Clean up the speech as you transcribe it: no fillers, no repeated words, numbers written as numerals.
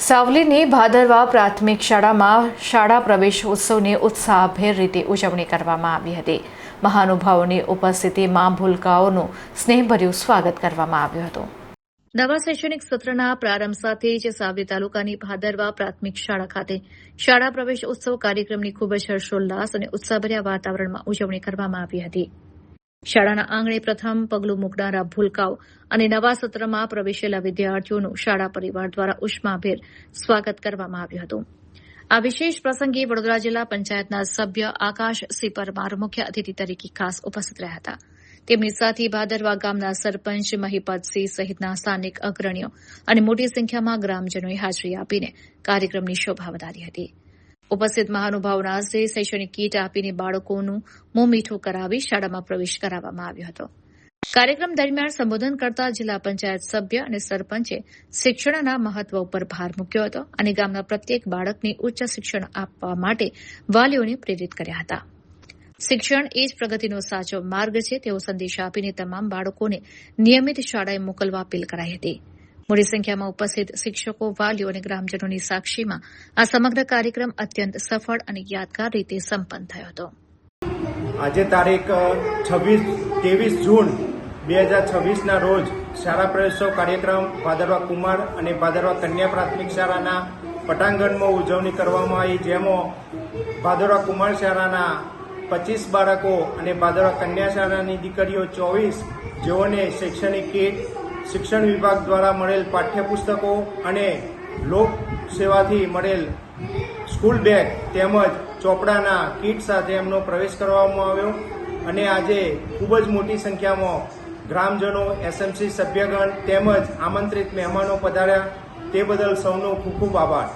સાવલીની ભાદરવા પ્રાથમિક શાળામાં શાળા પ્રવેશોત્સવની ઉત્સાહભેર રીતે ઉજવણી કરવામાં આવી હતી. મહાનુભાવોની ઉપસ્થિતિમાં ભૂલકાઓનું સ્નેહભર્યું સ્વાગત કરવામાં આવ્યું હતું. નવા શૈક્ષણિક સત્રના પ્રારંભ સાથે જ સાવલી તાલુકાની ભાદરવા પ્રાથમિક શાળા ખાતે શાળા પ્રવેશ ઉત્સવ કાર્યક્રમની ખૂબ જ હર્ષોલ્લાસ અને ઉત્સાહભર્યા વાતાવરણમાં ઉજવણી કરવામાં આવી હતી. શાળાના આંગણે પ્રથમ પગલું મૂકનારા ભૂલકાઓ અને નવા સત્રમાં પ્રવેશેલા વિદ્યાર્થીઓનું શાળા પરિવાર દ્વારા ઉષ્માભેર સ્વાગત કરવામાં આવ્યું હતું. આ વિશેષ પ્રસંગે વડોદરા જિલ્લા પંચાયતના સભ્ય આકાશ સી પરમાર મુખ્ય અતિથિ તરીકે ખાસ ઉપસ્થિત રહ્યા હતા. તેમની સાથે ભાદરવા ગામના સરપંચ મહિપતસિંહ સહિતના સ્થાનિક અગ્રણીઓ અને મોટી સંખ્યામાં ગ્રામજનોએ હાજરી આપીને કાર્યક્રમની શોભા વધારી હતી. ઉપસ્થિત મહાનુભાવોના હસ્તે શૈક્ષણિક કીટ આપીને બાળકોનું મોં મીઠું કરાવી શાળામાં પ્રવેશ કરાવવામાં આવ્યો હતો. કાર્યક્રમ દરમિયાન સંબોધન કરતા જિલ્લા પંચાયત સભ્ય અને સરપંચે શિક્ષણના મહત્વ ઉપર ભાર મૂક્યો હતો અને ગામના પ્રત્યેક બાળકને ઉચ્ચ શિક્ષણ આપવા માટે વાલીઓને પ્રેરિત કર્યા હતા. શિક્ષણ એ જ પ્રગતિનો સાચો માર્ગ છે તેવો સંદેશ આપીને તમામ બાળકોને નિયમિત શાળાએ મોકલવા અપીલ કરાઈ હતી. મોટી સંખ્યામાં ઉપસ્થિત શિક્ષકો, વાલીઓ અને ગ્રામજનોની સાક્ષીમાં આ સમગ્ર કાર્યક્રમ અત્યંત સફળ અને યાદગાર રીતે સંપન્ન થયો હતો. આજે તારીખ 23 જૂન 2026ના રોજ શાળા પ્રવેશોત્સવ કાર્યક્રમ ભાદરવા કુમાર અને ભાદરવા કન્યા પ્રાથમિક શાળાના પટાંગણમાં ઉજવણી કરવામાં આવી, જેમાં ભાદરવા કુમાર શાળાના 25 બાળકો અને ભાદરવા કન્યા શાળાની દીકરીઓ 24 જેઓને શૈક્ષણિક કીટ, શિક્ષણ વિભાગ દ્વારા મળેલ પાઠ્યપુસ્તકો અને લોક સેવાથી મળેલ સ્કૂલ બેગ તેમજ ચોપડાના કીટ સાથે એમનો પ્રવેશ કરવામાં આવ્યો અને આજે ખૂબ જ મોટી સંખ્યામાં ગ્રામજનો, એસએમસી સભ્યગણ તેમજ આમંત્રિત મહેમાનો પધાર્યા. તે બદલ સૌનો ખૂબ ખૂબ આભાર.